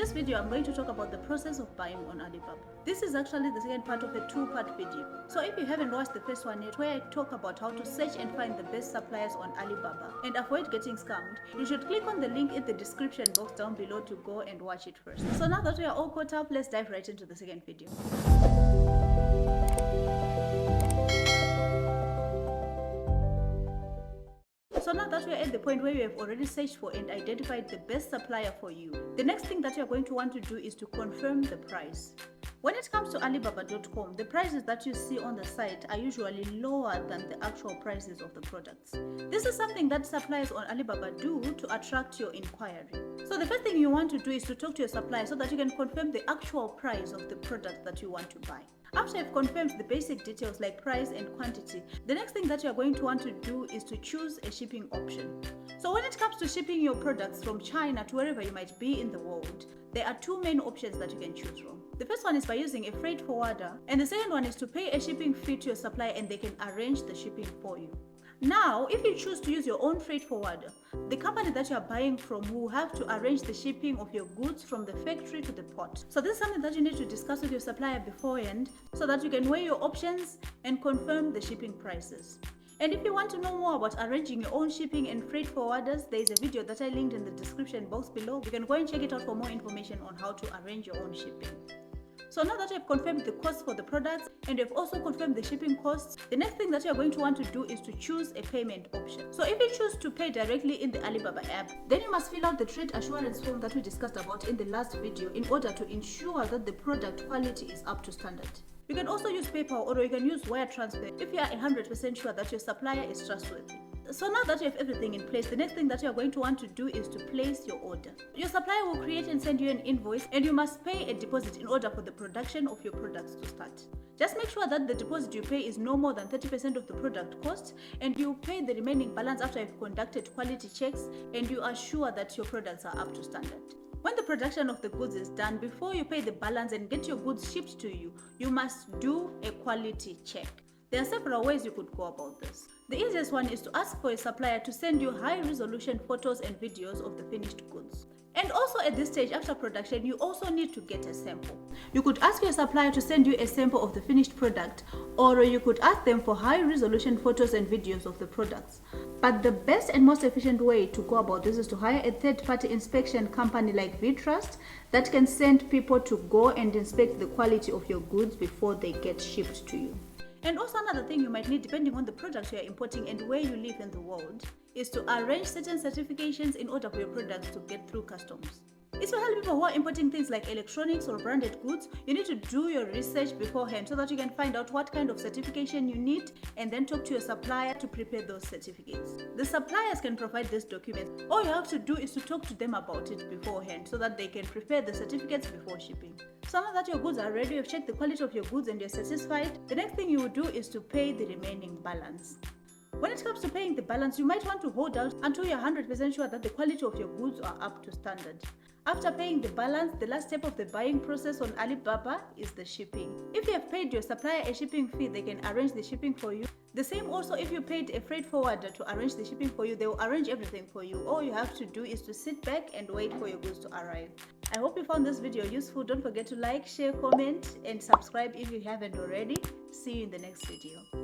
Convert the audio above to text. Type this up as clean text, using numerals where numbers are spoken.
In this video, I'm going to talk about the process of buying on Alibaba. This is actually the second part of a two-part video. So if you haven't watched the first one yet, where I talk about how to search and find the best suppliers on Alibaba and avoid getting scammed, you should click on the link in the description box down below to go and watch it first. So now that we are all caught up, let's dive right into the second video. So now that we are at the point where you have already searched for and identified the best supplier for you, the next thing that you are going to want to do is to confirm the price. When it comes to Alibaba.com, the prices that you see on the site are usually lower than the actual prices of the products. This is something that suppliers on Alibaba do to attract your inquiry. So the first thing you want to do is to talk to your supplier so that you can confirm the actual price of the product that you want to buy. After you've confirmed the basic details like price and quantity, the next thing that you are going to want to do is to choose a shipping option. So when it comes to shipping your products from China to wherever you might be in the world, there are two main options that you can choose from. The first one is by using a freight forwarder, and the second one is to pay a shipping fee to your supplier and they can arrange the shipping for you. Now, if you choose to use your own freight forwarder, the company that you are buying from will have to arrange the shipping of your goods from the factory to the port. So this is something that you need to discuss with your supplier beforehand so that you can weigh your options and confirm the shipping prices. And if you want to know more about arranging your own shipping and freight forwarders, there is a video that I linked in the description box below. You can go and check it out for more information on how to arrange your own shipping. So now that you have confirmed the cost for the products and you have also confirmed the shipping costs, the next thing that you are going to want to do is to choose a payment option. So if you choose to pay directly in the Alibaba app, then you must fill out the trade assurance form that we discussed about in the last video in order to ensure that the product quality is up to standard. You can also use PayPal or you can use wire transfer if you are 100% sure that your supplier is trustworthy. So now that you have everything in place, the next thing that you are going to want to do is to place your order. Your supplier will create and send you an invoice and you must pay a deposit in order for the production of your products to start. Just make sure that the deposit you pay is no more than 30% of the product cost and you pay the remaining balance after you've conducted quality checks and you are sure that your products are up to standard. When the production of the goods is done, before you pay the balance and get your goods shipped to you, you must do a quality check. There are several ways you could go about this. The easiest one is to ask for a supplier to send you high-resolution photos and videos of the finished goods. And also at this stage after production, you also need to get a sample. You could ask your supplier to send you a sample of the finished product, or you could ask them for high-resolution photos and videos of the products. But the best and most efficient way to go about this is to hire a third-party inspection company like VTrust that can send people to go and inspect the quality of your goods before they get shipped to you. And also another thing you might need, depending on the product you are importing and where you live in the world, is to arrange certain certifications in order for your products to get through customs. Especially people who are importing things like electronics or branded goods, you need to do your research beforehand so that you can find out what kind of certification you need and then talk to your supplier to prepare those certificates. The suppliers can provide these documents. All you have to do is to talk to them about it beforehand so that they can prepare the certificates before shipping. So now that your goods are ready, you've checked the quality of your goods and you're satisfied, the next thing you will do is to pay the remaining balance. When it comes to paying the balance, you might want to hold out until you're 100% sure that the quality of your goods are up to standard. After paying the balance, the last step of the buying process on Alibaba is the shipping. If you have paid your supplier a shipping fee, they can arrange the shipping for you. The same also if you paid a freight forwarder to arrange the shipping for you, they will arrange everything for you. All you have to do is to sit back and wait for your goods to arrive. I hope you found this video useful. Don't forget to like, share, comment, and subscribe if you haven't already. See you in the next video.